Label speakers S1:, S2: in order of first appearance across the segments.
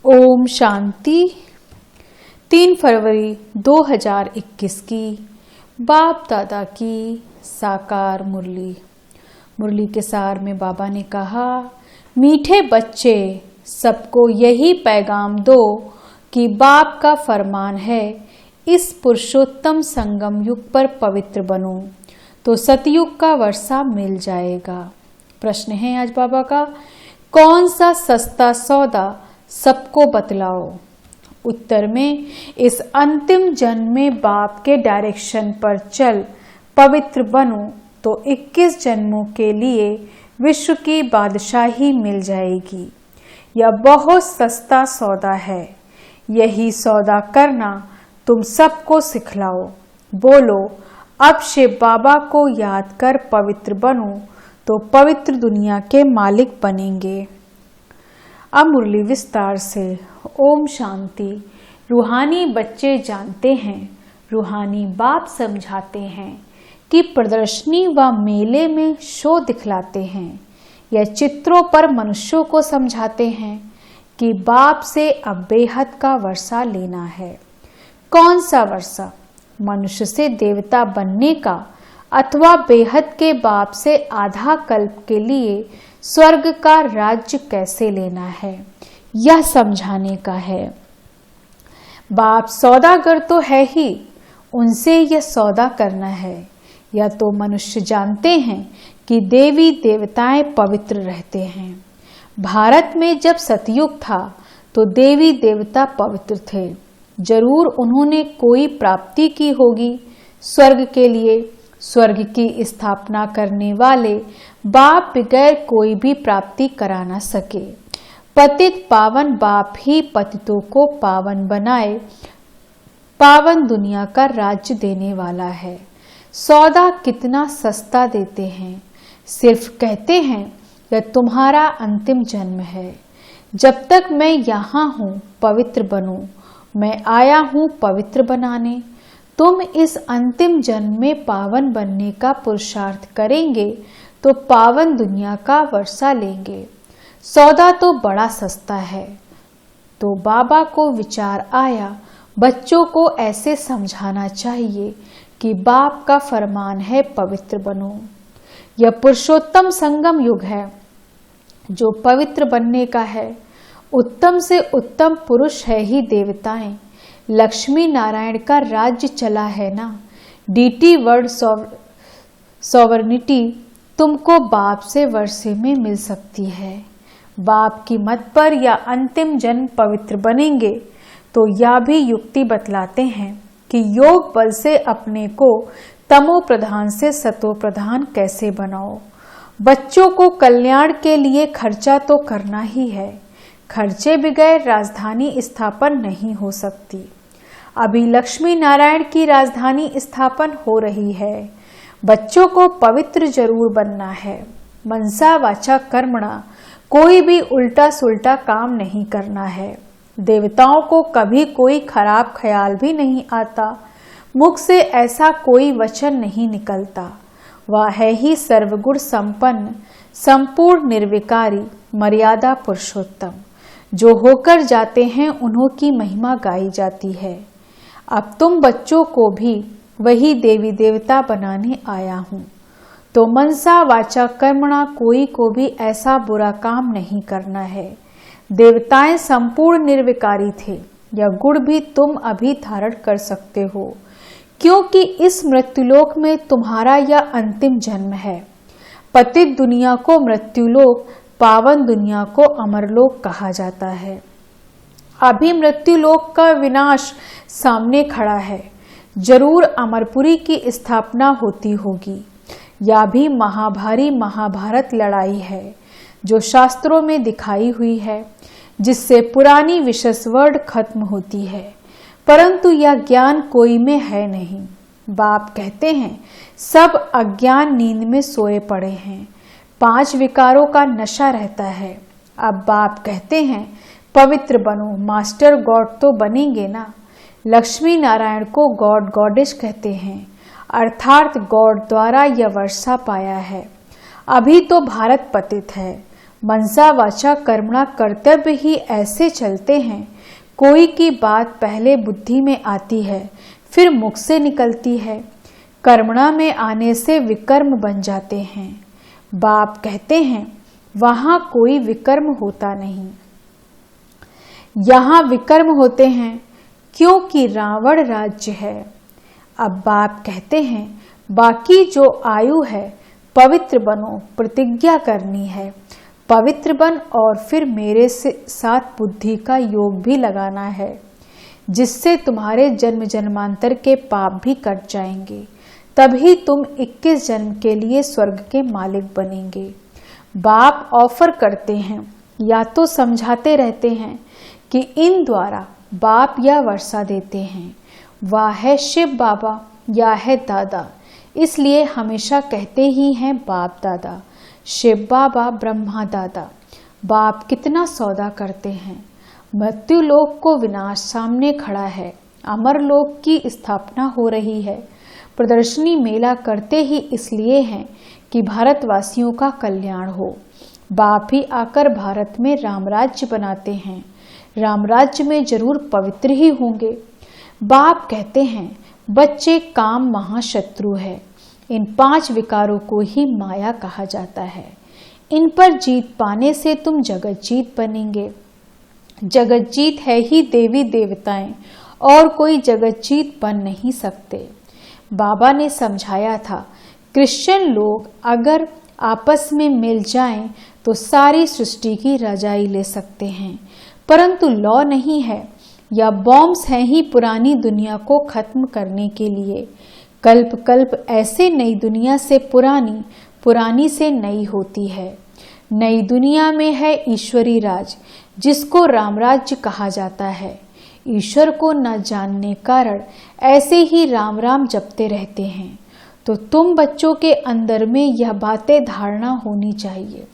S1: ओम शांति। 3 फरवरी 2021 की बाप दादा की साकार मुरली के सार में बाबा ने कहा, मीठे बच्चे, सबको यही पैगाम दो कि बाप का फरमान है, इस पुरुषोत्तम संगम युग पर पवित्र बनो तो सतयुग का वर्षा मिल जाएगा। प्रश्न है आज बाबा का, कौन सा सस्ता सौदा सबको बतलाओ। उत्तर में, इस अंतिम जन्म में बाप के डायरेक्शन पर चल पवित्र बनो तो 21 जन्मों के लिए विश्व की बादशाही मिल जाएगी। यह बहुत सस्ता सौदा है, यही सौदा करना तुम सबको सिखलाओ। बोलो, अब शिव बाबा को याद कर पवित्र बनो तो पवित्र दुनिया के मालिक बनेंगे। अब मुरली विस्तार से। ओम शांति। रूहानी बच्चे जानते हैं, रूहानी बाप समझाते हैं कि प्रदर्शनी व मेले में शो दिखलाते हैं या चित्रों पर मनुष्यों को समझाते हैं कि बाप से अब बेहद का वर्षा लेना है। कौन सा वर्षा? मनुष्य से देवता बनने का अथवा बेहद के बाप से आधा कल्प के लिए स्वर्ग का राज्य कैसे लेना है, यह समझाने का है। बाप सौदागर तो है ही, उनसे यह सौदा करना है। यह तो मनुष्य जानते हैं कि देवी देवताएं पवित्र रहते हैं। भारत में जब सतयुग था तो देवी देवता पवित्र थे। जरूर उन्होंने कोई प्राप्ति की होगी स्वर्ग के लिए। स्वर्ग की स्थापना करने वाले बाप बगैर कोई भी प्राप्ति करा न सके। पतित पावन बाप ही पतितों को पावन बनाए, पावन दुनिया का राज्य देने वाला है। सौदा कितना सस्ता देते हैं, सिर्फ कहते हैं यह तुम्हारा अंतिम जन्म है। जब तक मैं यहाँ हूँ पवित्र बनो, मैं आया हूँ पवित्र बनाने। तुम इस अंतिम जन्म में पावन बनने का पुरुषार्थ करेंगे तो पावन दुनिया का वर्षा लेंगे। सौदा तो बड़ा सस्ता है। तो बाबा को विचार आया, बच्चों को ऐसे समझाना चाहिए कि बाप का फरमान है पवित्र बनो। यह पुरुषोत्तम संगम युग है जो पवित्र बनने का है। उत्तम से उत्तम पुरुष है ही देवताएं। लक्ष्मी नारायण का राज्य चला है ना। डीटी वर्ल्ड सॉवरनिटी तुमको बाप से वर्षे में मिल सकती है। बाप की मत पर या अंतिम जन्म पवित्र बनेंगे तो यह भी युक्ति बतलाते हैं कि योग बल से अपने को तमो प्रधान से सतो प्रधान कैसे बनाओ। बच्चों को कल्याण के लिए खर्चा तो करना ही है। खर्चे बगैर राजधानी स्थापन नहीं हो सकती। अभी लक्ष्मी नारायण की राजधानी स्थापन हो रही है। बच्चों को पवित्र जरूर बनना है। मनसा वाचा कर्मणा, कोई भी उल्टा सुल्टा काम नहीं करना है। देवताओं को कभी कोई खराब ख्याल भी नहीं आता। मुख से ऐसा कोई वचन नहीं निकलता। वह है ही सर्वगुण संपन्न, संपूर्ण निर्विकारी, मर्यादा पुरुषोत्तम। जो होकर जाते हैं उन्हों की महिमा गाई जाती है। अब तुम बच्चों को भी वही देवी देवता बनाने आया हूँ। तो मनसा वाचा कर्मणा, कोई को भी ऐसा बुरा काम नहीं करना है। देवताएं संपूर्ण निर्विकारी थे। यह गुण भी तुम अभी धारण कर सकते हो, क्योंकि इस मृत्युलोक में तुम्हारा यह अंतिम जन्म है। पतित दुनिया को मृत्युलोक, पावन दुनिया को अमरलोक कहा जाता है। अभी मृत्युलोक का विनाश सामने खड़ा है। जरूर अमरपुरी की स्थापना होती होगी। यह भी महाभारी महाभारत लड़ाई है जो शास्त्रों में दिखाई हुई है, जिससे पुरानी विशेष वर्ड खत्म होती है। परंतु यह ज्ञान कोई में है नहीं। बाप कहते हैं सब अज्ञान नींद में सोए पड़े हैं। 5 विकारों का नशा रहता है। अब बाप कहते हैं पवित्र बनो। मास्टर गॉड तो बनेंगे ना। लक्ष्मी नारायण को गॉड गॉडेश कहते हैं, अर्थात गॉड द्वारा यह वर्षा पाया है। अभी तो भारत पतित है। मनसा वाचा कर्मणा कर्तव्य ही ऐसे चलते हैं। कोई की बात पहले बुद्धि में आती है, फिर मुख से निकलती है। कर्मणा में आने से विकर्म बन जाते हैं। बाप कहते हैं वहां कोई विकर्म होता नहीं, यहाँ विकर्म होते हैं क्योंकि रावण राज्य है। अब बाप कहते हैं बाकी जो आयु है पवित्र बनो, प्रतिज्ञा करनी है। पवित्र बन और फिर मेरे साथ बुद्धि का योग भी लगाना है, जिससे तुम्हारे जन्म जन्मांतर के पाप भी कट जाएंगे। तभी तुम 21 जन्म के लिए स्वर्ग के मालिक बनेंगे। बाप ऑफर करते हैं या तो समझाते रहते हैं कि इन द्वारा बाप या वर्षा देते हैं। वह है शिव बाबा या है दादा, इसलिए हमेशा कहते ही हैं बाप दादा। शिव बाबा ब्रह्मा दादा। बाप कितना सौदा करते हैं। मृत्यु लोक को विनाश सामने खड़ा है, अमर लोक की स्थापना हो रही है। प्रदर्शनी मेला करते ही इसलिए हैं कि भारतवासियों का कल्याण हो। बाप ही आकर भारत में रामराज्य बनाते हैं। रामराज्य में जरूर पवित्र ही होंगे। बाप कहते हैं बच्चे काम महाशत्रु है। इन 5 विकारों को ही माया कहा जाता है। इन पर जीत पाने से तुम जगत जीत बनेंगे। जगत जीत है ही देवी देवताएं, और कोई जगत जीत बन नहीं सकते। बाबा ने समझाया था क्रिश्चियन लोग अगर आपस में मिल जाएं तो सारी सृष्टि की रजाई ले सकते हैं, परंतु लॉ नहीं है या बॉम्ब्स हैं ही पुरानी दुनिया को खत्म करने के लिए। कल्प कल्प ऐसे नई दुनिया से पुरानी, पुरानी से नई होती है। नई दुनिया में है ईश्वरी राज, जिसको रामराज्य कहा जाता है। ईश्वर को न जानने कारण ऐसे ही राम राम जपते रहते हैं। तो तुम बच्चों के अंदर में यह बातें धारणा होनी चाहिए।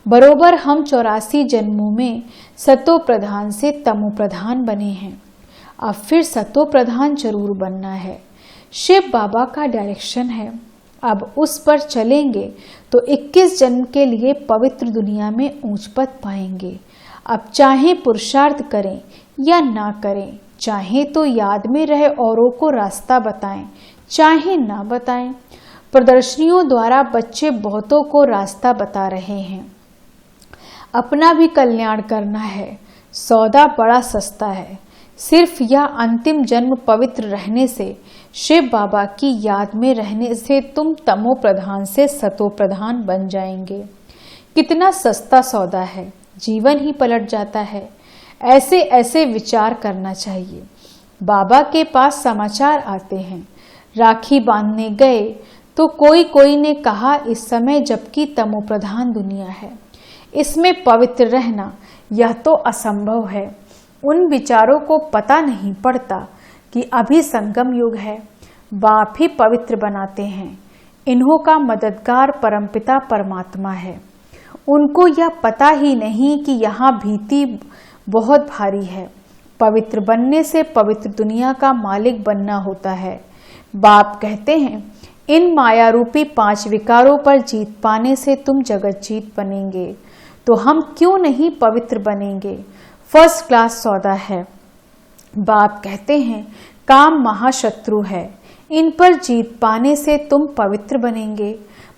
S1: बरोबर हम 84 जन्मों में सतो प्रधान से तमो प्रधान बने हैं, अब फिर सतो प्रधान जरूर बनना है। शिव बाबा का डायरेक्शन है, अब उस पर चलेंगे तो 21 जन्म के लिए पवित्र दुनिया में ऊंच पद पाएंगे। अब चाहे पुरुषार्थ करें या ना करें, चाहे तो याद में रहे औरों को रास्ता बताएं, चाहे ना बताएं। प्रदर्शनियों द्वारा बच्चे बहुतों को रास्ता बता रहे हैं। अपना भी कल्याण करना है। सौदा बड़ा सस्ता है। सिर्फ यह अंतिम जन्म पवित्र रहने से, शिव बाबा की याद में रहने से तुम तमो प्रधान से सतो प्रधान बन जाएंगे। कितना सस्ता सौदा है, जीवन ही पलट जाता है। ऐसे ऐसे विचार करना चाहिए। बाबा के पास समाचार आते हैं। राखी बांधने गए तो कोई ने कहा इस समय जबकि तमो प्रधान दुनिया है, इसमें पवित्र रहना यह तो असंभव है। उन विचारों को पता नहीं पड़ता कि अभी संगम युग है। बाप ही पवित्र बनाते हैं। इन्हों का मददगार परमपिता परमात्मा है। उनको यह पता ही नहीं कि यहाँ भीति बहुत भारी है। पवित्र बनने से पवित्र दुनिया का मालिक बनना होता है। बाप कहते हैं इन माया रूपी 5 विकारों पर जीत पाने से तुम जगत जीत बनेंगे। तो हम क्यों नहीं पवित्र बनेंगे? फर्स्ट क्लास सौदा है। बाप कहते हैं काम महाशत्रु है, इन पर जीत पाने से तुम पवित्र बनेंगे।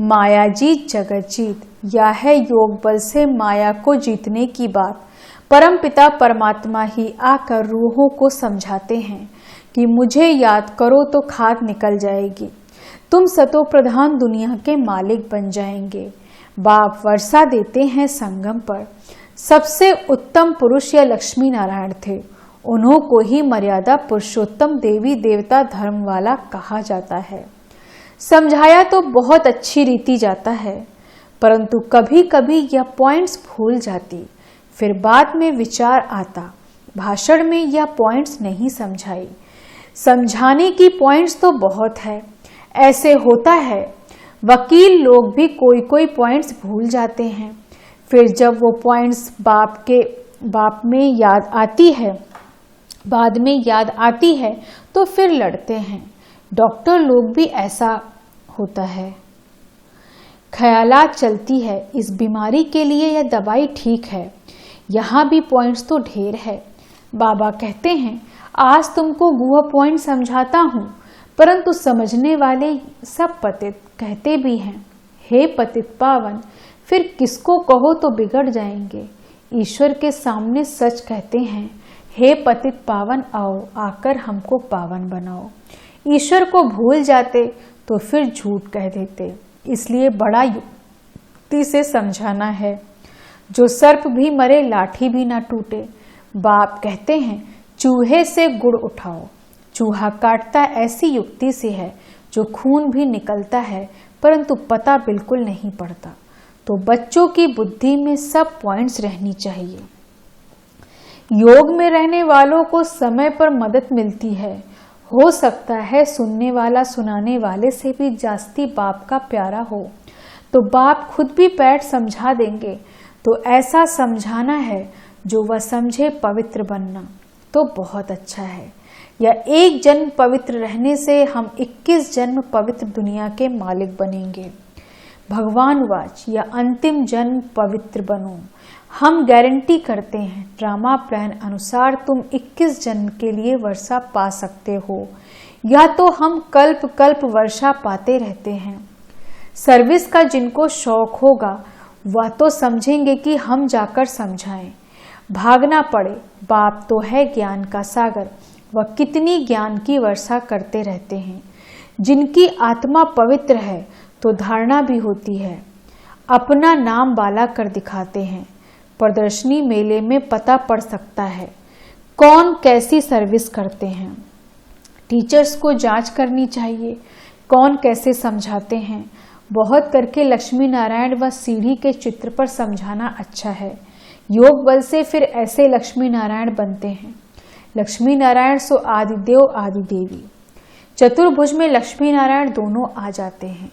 S1: माया जीत जगत जीत, यह है योग बल से माया को जीतने की बात। परमपिता परमात्मा ही आकर रूहों को समझाते हैं कि मुझे याद करो तो खाद निकल जाएगी, तुम सतो प्रधान दुनिया के मालिक बन जाएंगे। बाप वर्षा देते हैं संगम पर। सबसे उत्तम पुरुष या लक्ष्मी नारायण थे। उन्हों को ही मर्यादा पुरुषोत्तम देवी देवता धर्म वाला कहा जाता है। समझाया तो बहुत अच्छी रीति जाता है, परंतु कभी कभी यह पॉइंट्स भूल जाती। फिर बाद में विचार आता, भाषण में यह पॉइंट्स नहीं समझाई। समझाने की पॉइंट्स तो बहुत है। ऐसे होता है वकील लोग भी कोई पॉइंट्स भूल जाते हैं। फिर जब वो पॉइंट्स बाप में याद आती है, बाद में याद आती है तो फिर लड़ते हैं। डॉक्टर लोग भी ऐसा होता है। ख्यालात चलती है इस बीमारी के लिए यह दवाई ठीक है। यहाँ भी पॉइंट्स तो ढेर है। बाबा कहते हैं आज तुमको वह पॉइंट समझाता हूँ, परंतु समझने वाले सब पतित कहते भी हैं, हे पतित पावन, फिर किसको कहो तो बिगड़ जाएंगे। ईश्वर के सामने सच कहते हैं, हे पतित पावन आओ, आकर हमको पावन बनाओ। ईश्वर को भूल जाते तो फिर झूठ कह देते, इसलिए बड़ा युक्ति से समझाना है। जो सर्प भी मरे लाठी भी ना टूटे। बाप कहते हैं चूहे से गुड़ उठाओ। चूहा काटता ऐसी युक्ति से है जो खून भी निकलता है परंतु पता बिल्कुल नहीं पड़ता। तो बच्चों की बुद्धि में सब पॉइंट्स रहनी चाहिए। योग में रहने वालों को समय पर मदद मिलती है। हो सकता है सुनने वाला सुनाने वाले से भी जास्ती बाप का प्यारा हो, तो बाप खुद भी बैठ समझा देंगे। तो ऐसा समझाना है जो वह समझे, पवित्र बनना तो बहुत अच्छा है। या एक जन्म पवित्र रहने से हम 21 जन्म पवित्र दुनिया के मालिक बनेंगे। भगवान वाच या अंतिम जन्म पवित्र बनो। हम गारंटी करते हैं ड्रामा प्लान अनुसार तुम 21 जन्म के लिए वर्षा पा सकते हो, या तो हम कल्प कल्प वर्षा पाते रहते हैं। सर्विस का जिनको शौक होगा वह तो समझेंगे कि हम जाकर समझाएं। भागना पड़े, बाप तो है ज्ञान का सागर, वह कितनी ज्ञान की वर्षा करते रहते हैं। जिनकी आत्मा पवित्र है तो धारणा भी होती है, अपना नाम बाला कर दिखाते हैं। प्रदर्शनी मेले में पता पड़ सकता है कौन कैसी सर्विस करते हैं। टीचर्स को जांच करनी चाहिए कौन कैसे समझाते हैं। बहुत करके लक्ष्मी नारायण व सीढ़ी के चित्र पर समझाना अच्छा है। योग बल से फिर ऐसे लक्ष्मी नारायण बनते हैं। लक्ष्मी नारायण सो आदिदेव आदि देवी। चतुर्भुज में लक्ष्मी नारायण दोनों आ जाते हैं।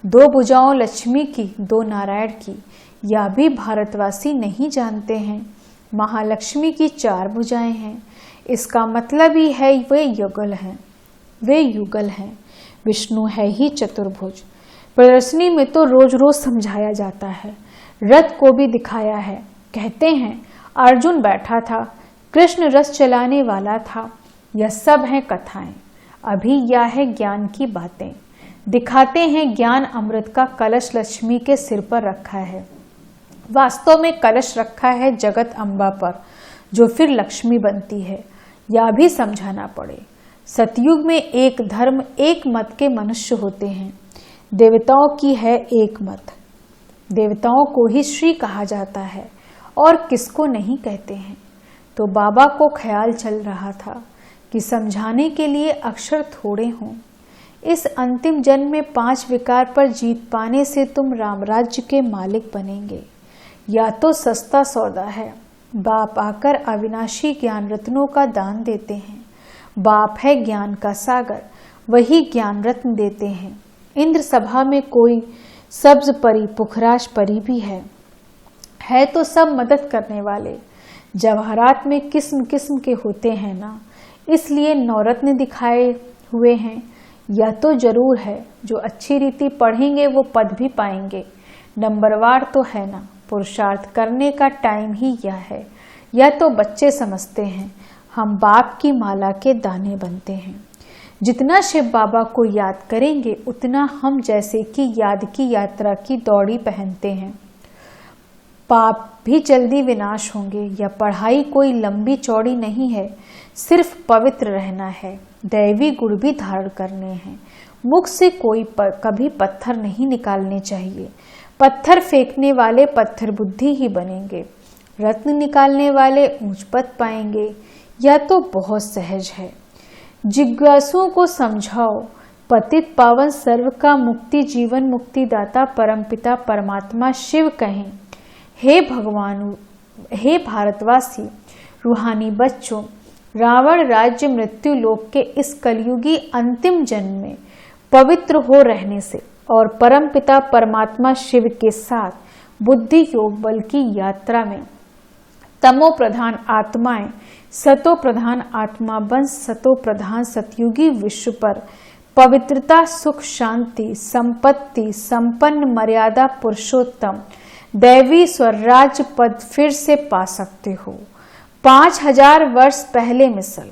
S1: दो भुजाओं लक्ष्मी की, दो नारायण की, यह भी भारतवासी नहीं जानते हैं। महालक्ष्मी की 4 भुजाएं हैं, इसका मतलब ही है वे युगल हैं। वे युगल हैं, विष्णु है ही चतुर्भुज। प्रदर्शनी में तो रोज रोज समझाया जाता है। रथ को भी दिखाया है। कहते हैं अर्जुन बैठा था, कृष्ण रथ चलाने वाला था। यह सब हैं कथाएं। अभी यह है ज्ञान की बातें। दिखाते हैं ज्ञान अमृत का कलश लक्ष्मी के सिर पर रखा है। वास्तव में कलश रखा है जगत अम्बा पर, जो फिर लक्ष्मी बनती है। यह भी समझाना पड़े। सतयुग में एक धर्म एक मत के मनुष्य होते हैं। देवताओं की है एक मत। देवताओं को ही श्री कहा जाता है और किसको नहीं कहते हैं। तो बाबा को ख्याल चल रहा था कि समझाने के लिए अक्षर थोड़े हों। इस अंतिम जन्म में 5 विकार पर जीत पाने से तुम रामराज्य के मालिक बनेंगे। या तो सस्ता सौदा है। बाप आकर अविनाशी ज्ञान रत्नों का दान देते हैं। बाप है ज्ञान का सागर, वही ज्ञान रत्न देते हैं। इंद्र सभा में कोई सब्ज परी पुखराज परी भी है तो सब मदद करने वाले। जवाहरात में किस्म किस्म के होते हैं ना, इसलिए नवरत्न दिखाए हुए हैं। यह तो जरूर है जो अच्छी रीति पढ़ेंगे वो पद भी पाएंगे। नंबरवार तो है ना, पुरुषार्थ करने का टाइम ही यह है। यह तो बच्चे समझते हैं। हम बाप की माला के दाने बनते हैं। जितना शिव बाबा को याद करेंगे उतना हम जैसे कि याद की यात्रा की दौड़ी पहनते हैं। पाप भी जल्दी विनाश होंगे। यह पढ़ाई कोई लंबी चौड़ी नहीं है, सिर्फ पवित्र रहना है। दैवी गुण भी धारण करने हैं। मुख से कोई कभी पत्थर नहीं निकालने चाहिए। पत्थर फेंकने वाले पत्थर बुद्धि ही बनेंगे। रत्न निकालने वाले ऊंच पद पाएंगे। यह तो बहुत सहज है। जिज्ञासुओं को समझाओ। पतित पावन सर्व का मुक्ति जीवन मुक्तिदाता परमपिता परमात्मा शिव कहें। हे भगवान, हे भारतवासी रूहानी बच्चों, रावण राज्य मृत्यु लोक के इस कलयुगी अंतिम जन्म में पवित्र हो रहने से और परमपिता परमात्मा शिव के साथ बुद्धि योग बल की यात्रा में तमो प्रधान आत्माएं सतो प्रधान आत्मा बन सतो प्रधान सतयुगी विश्व पर पवित्रता, सुख, शांति, संपत्ति, संपन्न, मर्यादा, पुरुषोत्तम, दैवी स्वराज्य पद फिर से पा सकते हो। 5000 वर्ष पहले मिसल,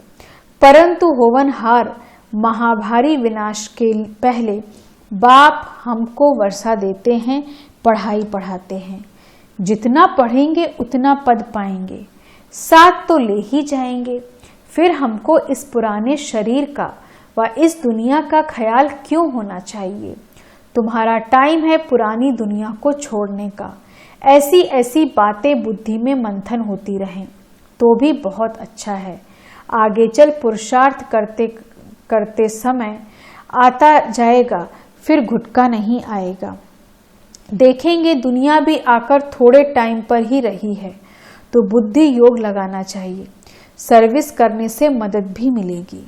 S1: परंतु होवनहार महाभारी विनाश के पहले बाप हमको वर्षा देते हैं, पढ़ाई पढ़ाते हैं। जितना पढ़ेंगे उतना पद पाएंगे, साथ तो ले ही जाएंगे। फिर हमको इस पुराने शरीर का व इस दुनिया का ख्याल क्यों होना चाहिए? तुम्हारा टाइम है पुरानी दुनिया को छोड़ने का। ऐसी ऐसी बातें बुद्धि में मंथन होती रहें तो भी बहुत अच्छा है। आगे चल पुरुषार्थ करते करते समय आता जाएगा, फिर घुटका नहीं आएगा। देखेंगे दुनिया भी आकर थोड़े टाइम पर ही रही है, तो बुद्धि योग लगाना चाहिए। सर्विस करने से मदद भी मिलेगी।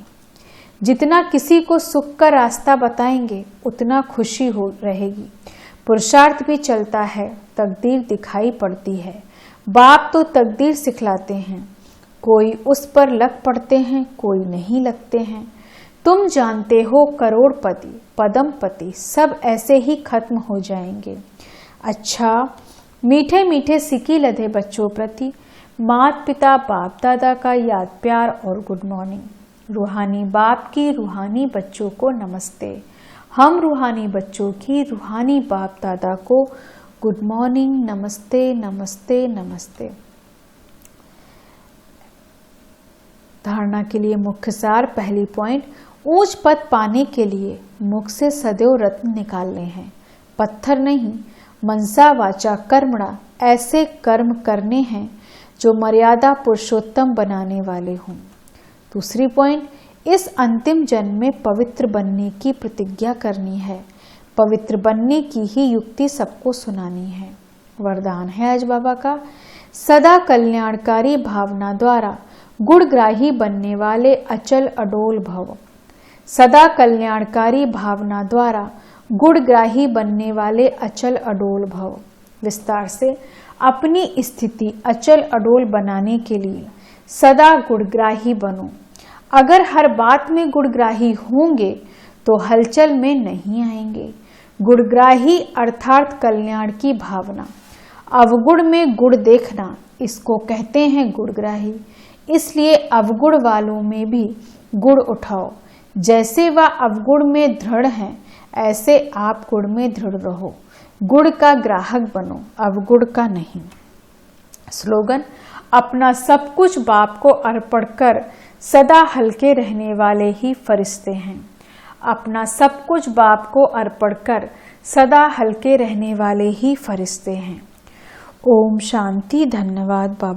S1: जितना किसी को सुख का रास्ता बताएंगे उतना खुशी हो रहेगी। पुरुषार्थ भी चलता है, तकदीर दिखाई पड़ती है। बाप तो तकदीर सिखलाते हैं, कोई उस पर लग पड़ते हैं, कोई नहीं लगते हैं। तुम जानते हो करोड़पति, पदमपति सब ऐसे ही खत्म हो जाएंगे। अच्छा, मीठे मीठे सिक्की लदे बच्चों प्रति माता पिता बाप दादा का याद, प्यार और गुड मॉर्निंग। रूहानी बाप की रूहानी बच्चों को नमस्ते। हम रूहानी बच्चों की रूहानी बाप दादा को गुड मॉर्निंग, नमस्ते नमस्ते नमस्ते। धारणा के लिए मुख्य सार। पहली पॉइंट, ऊंच पद पाने के लिए मुख से सदैव रत्न निकालने हैं, पत्थर नहीं। मनसा वाचा कर्मणा, ऐसे कर्म करने हैं जो मर्यादा पुरुषोत्तम बनाने वाले हों। दूसरी पॉइंट, इस अंतिम जन्म में पवित्र बनने की प्रतिज्ञा करनी है। पवित्र बनने की ही युक्ति सबको सुनानी है। वरदान है आज बाबा का, सदा कल्याणकारी भावना द्वारा गुणग्राही बनने वाले अचल अडोल भव। सदा कल्याणकारी भावना द्वारा गुणग्राही बनने वाले अचल अडोल भव। विस्तार से, अपनी स्थिति अचल अडोल बनाने के लिए सदा गुणग्राही बनो। अगर हर बात में गुणग्राही होंगे तो हलचल में नहीं आएंगे। गुणग्राही अर्थात कल्याण की भावना, अवगुण में गुण देखना, इसको कहते हैं गुणग्राही। इसलिए अवगुण वालों में भी गुण उठाओ। जैसे वह अवगुण में दृढ़ हैं, ऐसे आप गुण में दृढ़ रहो। गुण का ग्राहक बनो, अवगुण का नहीं। स्लोगन, अपना सब कुछ बाप को अर्पण कर सदा हल्के रहने वाले ही फरिश्ते हैं। अपना सब कुछ बाप को अर्पण कर सदा हल्के रहने वाले ही फरिश्ते हैं। ओम शांति। धन्यवाद बाबा।